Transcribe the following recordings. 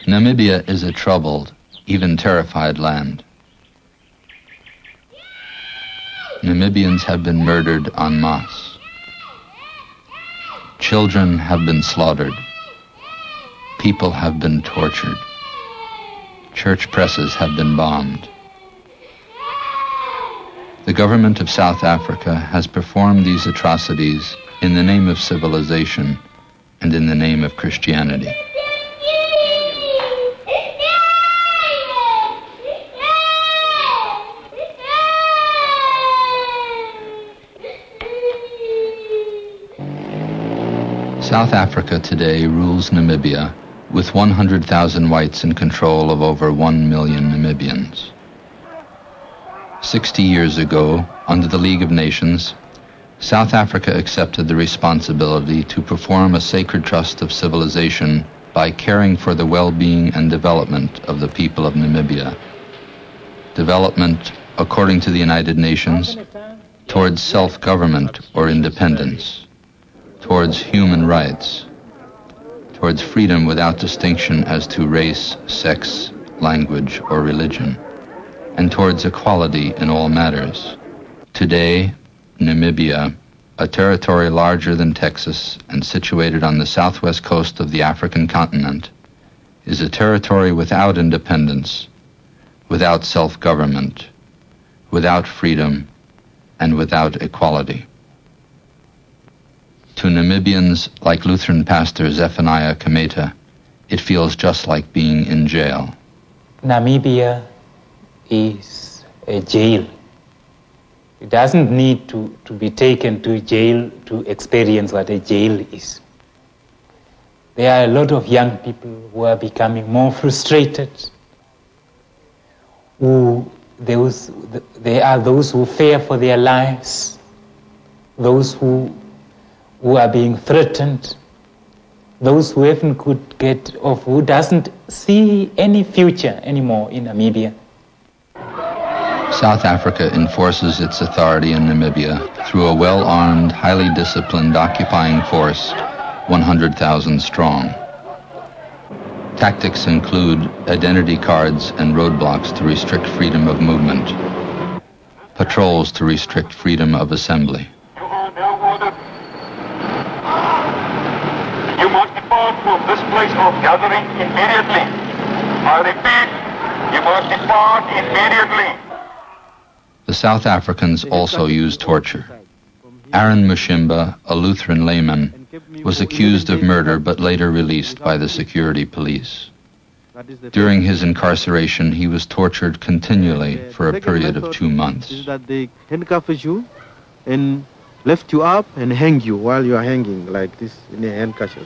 Namibia is a troubled, even terrified land. Namibians have been murdered en masse. Children have been slaughtered. People have been tortured. Church presses have been bombed. The government of South Africa has performed these atrocities in the name of civilization and in the name of Christianity. South Africa today rules Namibia with 100,000 whites in control of over 1 million Namibians. 60 years ago, under the League of Nations, South Africa accepted the responsibility to perform a sacred trust of civilization by caring for the well-being and development of the people of Namibia. Development, according to the United Nations, towards self-government or independence, towards human rights, towards freedom without distinction as to race, sex, language, or religion, and towards equality in all matters. Today, Namibia, a territory larger than Texas and situated on the southwest coast of the African continent, is a territory without independence, without self-government, without freedom, and without equality. To Namibians like Lutheran pastor Zephaniah Kameta, it feels just like being in jail. Namibia is a jail. It doesn't need to be taken to jail to experience what a jail is. There are a lot of young people who are becoming more frustrated. There are those who fear for their lives, those who are being threatened, those who haven't could get off, who doesn't see any future anymore in Namibia. South Africa enforces its authority in Namibia through a well-armed, highly disciplined occupying force, 100,000 strong. Tactics include identity cards and roadblocks to restrict freedom of movement, patrols to restrict freedom of assembly. You must depart from this place of gathering immediately. I repeat, you must depart immediately. The South Africans also use torture. Aaron Mushimba, a Lutheran layman, was accused of murder but later released by the security police. During his incarceration, he was tortured continually for a period of 2 months. That they handcuff you and lift you up and hang you while you are hanging like this in the handcuffs.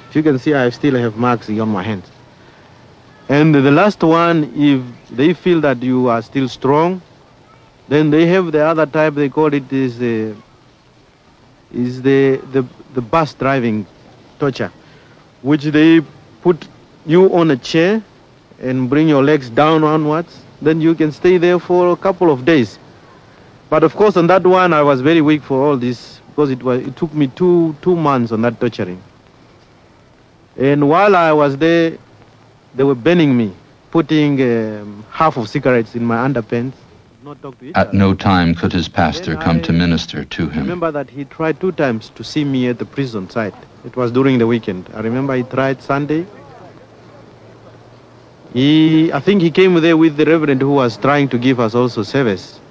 If you can see, I still have marks on my hands. And the last one, if they feel that you are still strong, then they have the other type. They call it the bus driving torture, which they put you on a chair and bring your legs down onwards. Then you can stay there for a couple of days. But of course, on that one, I was very weak for all this because it took me two months on that torturing. And while I was there, they were burning me, putting half of cigarettes in my underpants. At no time could his pastor come to minister to him. I remember that he tried 2 times to see me at the prison site. It was during the weekend. I remember he tried Sunday. I think he came there with the reverend who was trying to give us also service.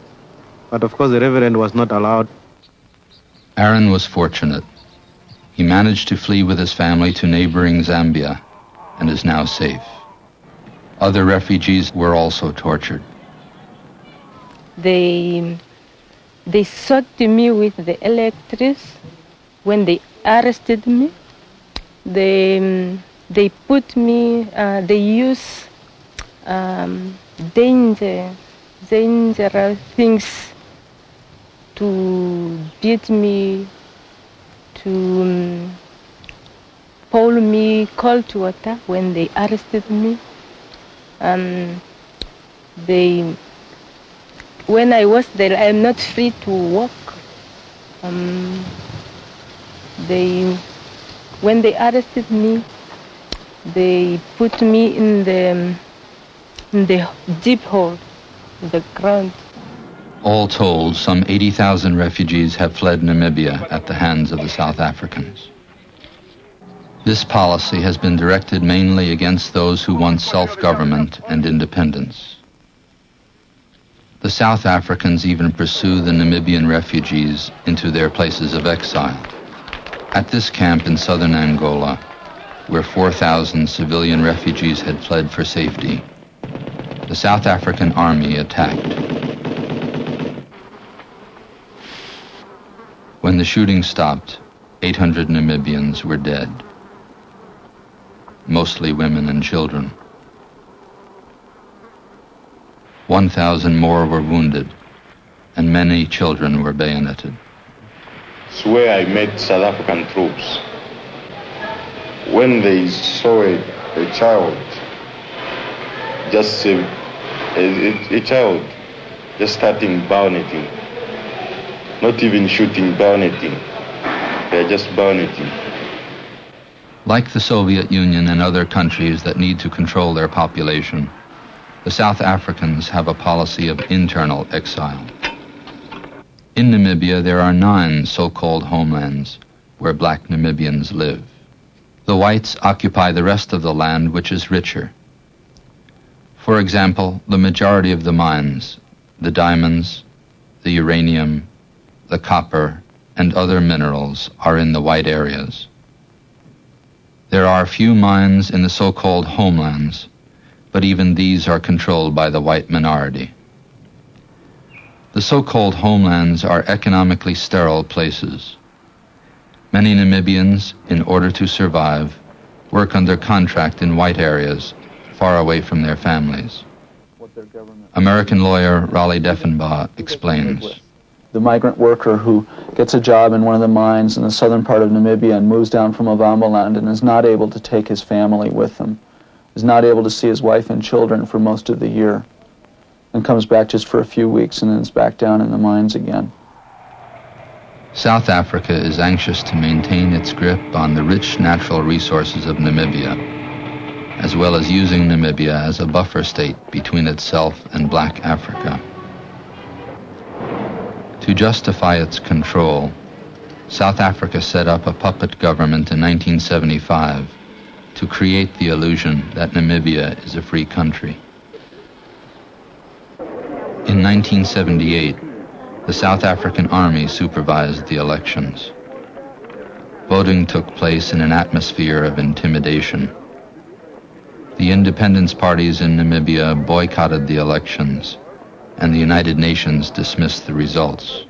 But of course the reverend was not allowed. Aaron was fortunate. He managed to flee with his family to neighboring Zambia and is now safe. Other refugees were also tortured. They shocked me with the electrics when they arrested me. They put me. They use dangerous things to beat me, to pour me cold water when they arrested me. When I was there, I am not free to walk. When they arrested me, They put me in the deep hole, in the ground. All told, some 80,000 refugees have fled Namibia at the hands of the South Africans. This policy has been directed mainly against those who want self-government and independence. The South Africans even pursue the Namibian refugees into their places of exile. At this camp in southern Angola, where 4,000 civilian refugees had fled for safety, the South African army attacked. When the shooting stopped, 800 Namibians were dead, mostly women and children. 1,000 more were wounded, and many children were bayoneted. It's where I met South African troops. When they saw a child, just a child just starting bayoneting, not even shooting, bayoneting. They're just bayoneting. Like the Soviet Union and other countries that need to control their population, the South Africans have a policy of internal exile. In Namibia, there are 9 so-called homelands where black Namibians live. The whites occupy the rest of the land, which is richer. For example, the majority of the mines, the diamonds, the uranium, the copper, and other minerals are in the white areas. There are few mines in the so-called homelands, but even these are controlled by the white minority. The so-called homelands are economically sterile places. Many Namibians, in order to survive, work under contract in white areas, far away from their families. American lawyer Raleigh Deffenbaugh explains. The migrant worker who gets a job in one of the mines in the southern part of Namibia and moves down from Ovambaland and is not able to take his family with him, is not able to see his wife and children for most of the year, and comes back just for a few weeks and then is back down in the mines again. South Africa is anxious to maintain its grip on the rich natural resources of Namibia, as well as using Namibia as a buffer state between itself and black Africa. To justify its control, South Africa set up a puppet government in 1975 to create the illusion that Namibia is a free country. In 1978, the South African Army supervised the elections. Voting took place in an atmosphere of intimidation. The independence parties in Namibia boycotted the elections, and the United Nations dismissed the results.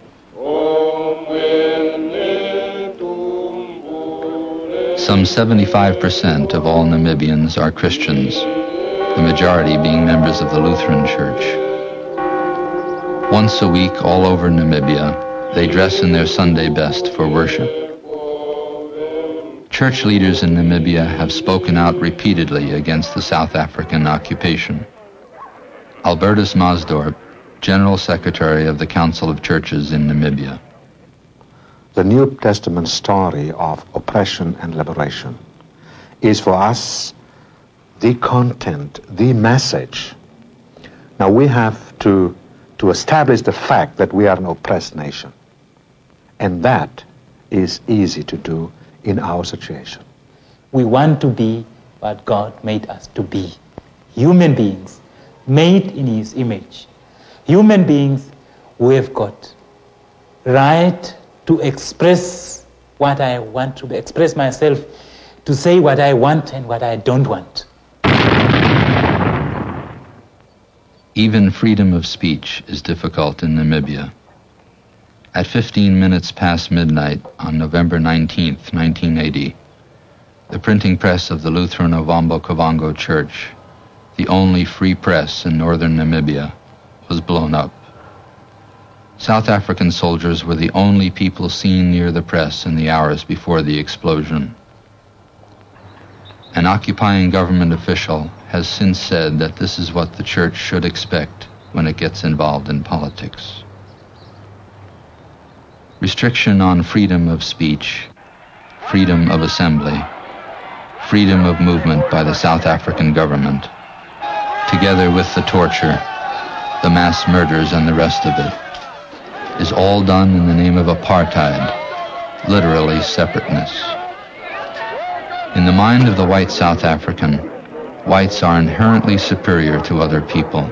Some 75% of all Namibians are Christians, the majority being members of the Lutheran Church. Once a week all over Namibia, they dress in their Sunday best for worship. Church leaders in Namibia have spoken out repeatedly against the South African occupation. Albertus Masdorp, General Secretary of the Council of Churches in Namibia. The New Testament story of oppression and liberation is for us the content, the message. Now we have to establish the fact that we are an oppressed nation. And that is easy to do in our situation. We want to be what God made us to be. Human beings, made in His image. Human beings who have got right to express what I want to express myself, to say what I want and what I don't want. Even freedom of speech is difficult in Namibia. At 15 minutes past midnight on November 19th, 1980, the printing press of the Lutheran Ovambo Kavango Church, the only free press in northern Namibia, was blown up. South African soldiers were the only people seen near the press in the hours before the explosion. An occupying government official has since said that this is what the church should expect when it gets involved in politics. Restriction on freedom of speech, freedom of assembly, freedom of movement by the South African government, together with the torture, the mass murders and the rest of it, is all done in the name of apartheid, literally separateness. In the mind of the white South African, whites are inherently superior to other people.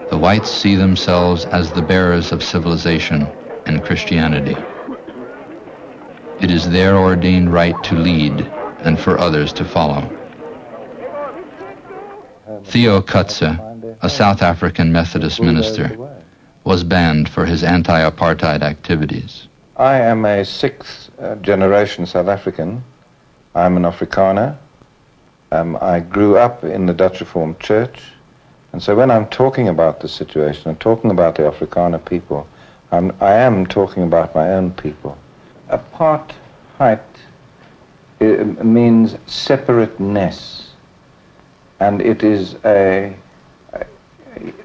The whites see themselves as the bearers of civilization and Christianity. It is their ordained right to lead and for others to follow. Theo Kutze, a South African Methodist minister, was banned for his anti-apartheid activities. I am a sixth generation South African. I'm an Afrikaner. I grew up in the Dutch Reformed Church. And so when I'm talking about the situation and talking about the Afrikaner people, I am talking about my own people. Apartheid means separateness, and it is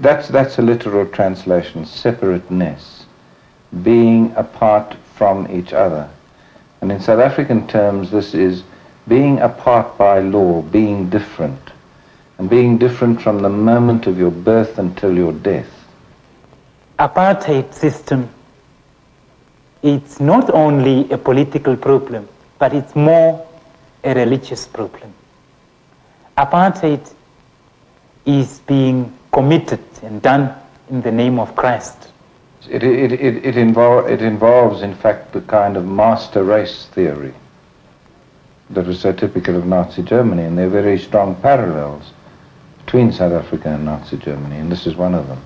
that's a literal translation, separateness, being apart from each other. And in South African terms, this is being apart by law, being different, and being different from the moment of your birth until your death. Apartheid system, it's not only a political problem, but it's more a religious problem. Apartheid is being committed and done in the name of Christ. It involves, in fact, the kind of master race theory that was so typical of Nazi Germany, and there are very strong parallels between South Africa and Nazi Germany, and this is one of them.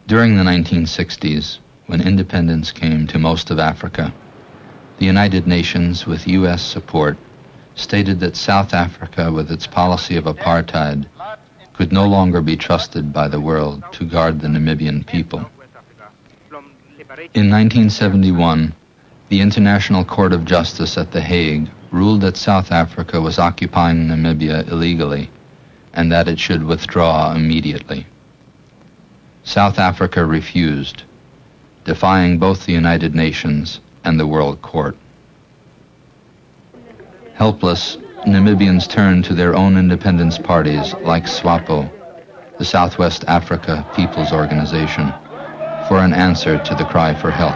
During the 1960s, when independence came to most of Africa, the United Nations, with U.S. support, stated that South Africa, with its policy of apartheid, could no longer be trusted by the world to guard the Namibian people. In 1971, the International Court of Justice at The Hague ruled that South Africa was occupying Namibia illegally and that it should withdraw immediately. South Africa refused, defying both the United Nations and the World Court. Helpless, Namibians turned to their own independence parties like SWAPO, the Southwest Africa People's Organization, for an answer to the cry for help.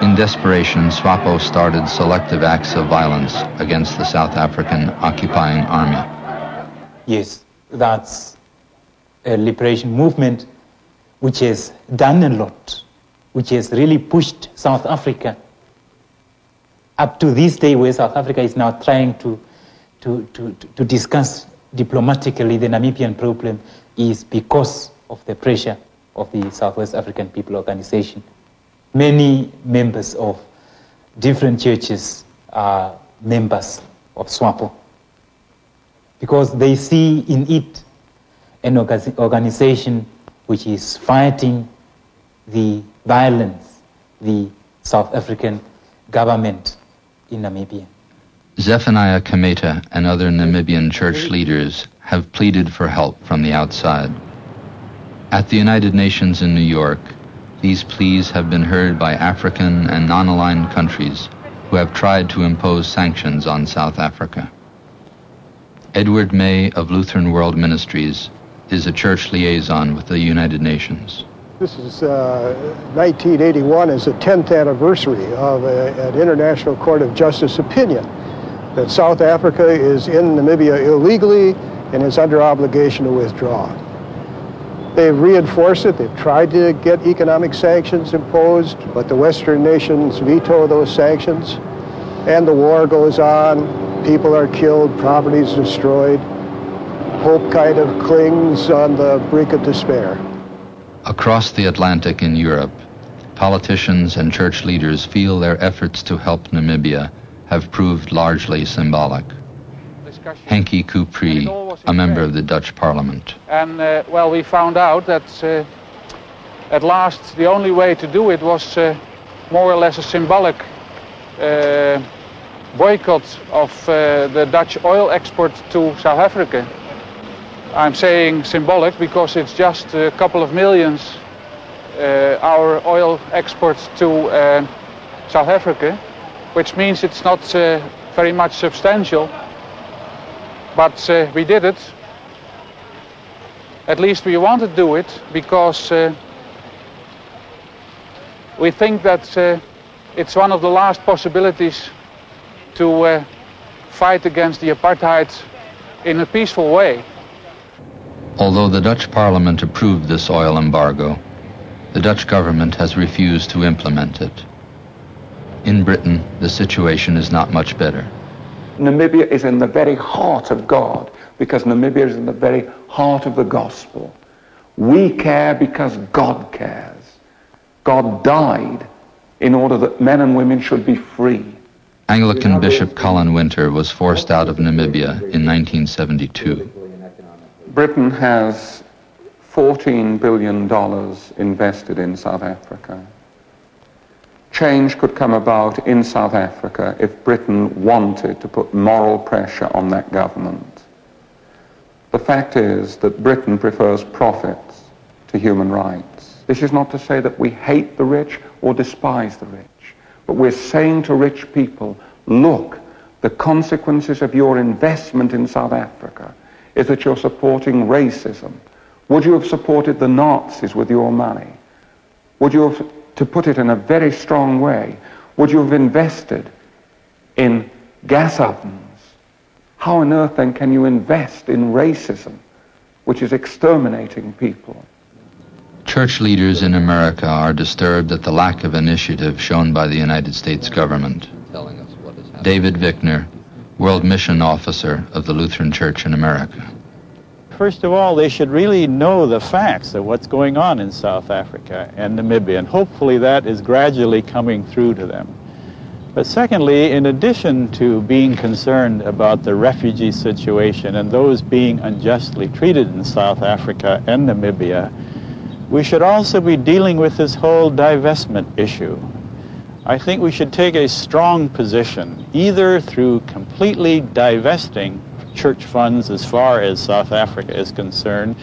In desperation, SWAPO started selective acts of violence against the South African occupying army. Yes, that's a liberation movement which has done a lot, which has really pushed South Africa up to this day, where South Africa is now trying to discuss diplomatically the Namibian problem, is because of the pressure of the Southwest African People Organization. Many members of different churches are members of SWAPO because they see in it an organization which is fighting the violence, the South African government in Namibia. Zephaniah Kameta and other Namibian church leaders have pleaded for help from the outside. At the United Nations in New York, these pleas have been heard by African and non-aligned countries who have tried to impose sanctions on South Africa. Edward May of Lutheran World Ministries is a church liaison with the United Nations. This is 1981 is the 10th anniversary of an International Court of Justice opinion that South Africa is in Namibia illegally and is under obligation to withdraw. They've reinforced it. They've tried to get economic sanctions imposed, but the Western nations veto those sanctions, and the war goes on. People are killed, property is destroyed. Hope kind of clings on the brink of despair. Across the Atlantic in Europe, politicians and church leaders feel their efforts to help Namibia have proved largely symbolic. Henky Kupri, a member of the Dutch Parliament. And, well, we found out that at last the only way to do it was more or less a symbolic boycott of the Dutch oil export to South Africa. I'm saying symbolic because it's just a couple of millions, our oil exports to South Africa. which means it's not very much substantial, but we did it. At least we want to do it because we think that it's one of the last possibilities to fight against the apartheid in a peaceful way. Although the Dutch Parliament approved this oil embargo, the Dutch government has refused to implement it. In Britain, the situation is not much better. Namibia is in the very heart of God, because Namibia is in the very heart of the gospel. We care because God cares. God died in order that men and women should be free. Anglican Bishop Colin Winter was forced out of Namibia in 1972. Britain has $14 billion invested in South Africa. Change could come about in South Africa if Britain wanted to put moral pressure on that government. The fact is that Britain prefers profits to human rights. This is not to say that we hate the rich or despise the rich, but we're saying to rich people, look, the consequences of your investment in South Africa is that you're supporting racism. Would you have supported the Nazis with your money? Would you have, to put it in a very strong way, would you have invested in gas ovens? How on earth then can you invest in racism, which is exterminating people? Church leaders in America are disturbed at the lack of initiative shown by the United States government. David Vickner, World Mission Officer of the Lutheran Church in America. First of all, they should really know the facts of what's going on in South Africa and Namibia, and hopefully that is gradually coming through to them. But secondly, in addition to being concerned about the refugee situation and those being unjustly treated in South Africa and Namibia, we should also be dealing with this whole divestment issue. I think we should take a strong position, either through completely divesting church funds as far as South Africa is concerned,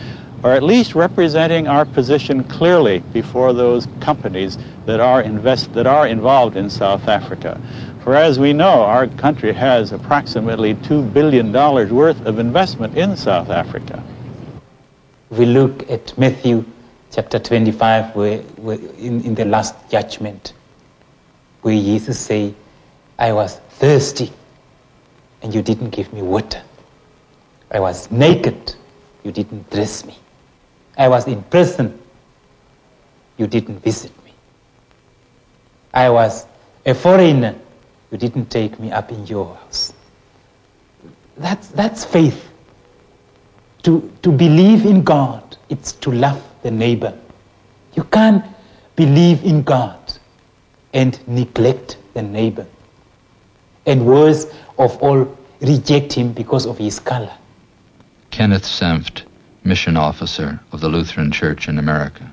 or at least representing our position clearly before those companies that are involved in South Africa. For as we know, our country has approximately $2 billion worth of investment in South Africa. We look at Matthew chapter 25, where in the last judgment, where Jesus say, I was thirsty and you didn't give me water. I was naked, you didn't dress me. I was in prison, you didn't visit me. I was a foreigner, you didn't take me up in your house. That's faith. To believe in God, it's to love the neighbor. You can't believe in God and neglect the neighbor. And worse of all, reject him because of his color. Kenneth Senft, Mission Officer of the Lutheran Church in America.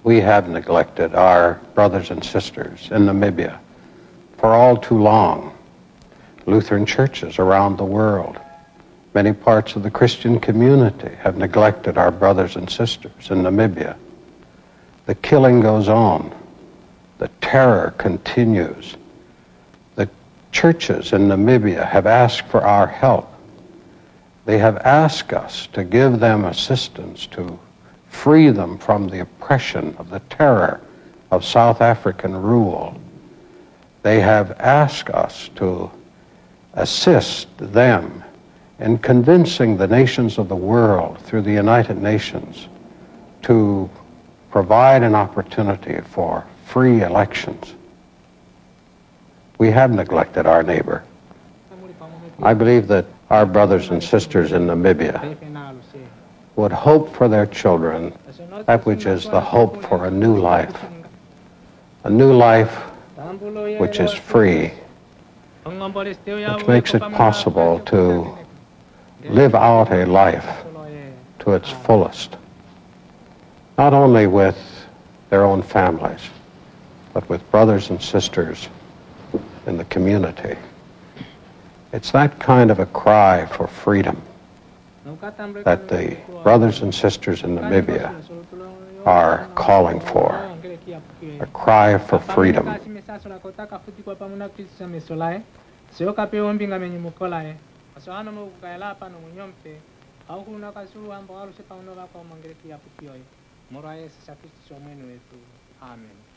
We have neglected our brothers and sisters in Namibia for all too long. Lutheran churches around the world, many parts of the Christian community have neglected our brothers and sisters in Namibia. The killing goes on. The terror continues. The churches in Namibia have asked for our help. They have asked us to give them assistance to free them from the oppression of the terror of South African rule. They have asked us to assist them in convincing the nations of the world through the United Nations to provide an opportunity for free elections. We have neglected our neighbor. I believe that our brothers and sisters in Namibia would hope for their children that which is the hope for a new life which is free, which makes it possible to live out a life to its fullest, not only with their own families, but with brothers and sisters in the community. It's that kind of a cry for freedom that the brothers and sisters in Namibia are calling for. a cry for freedom. Amen.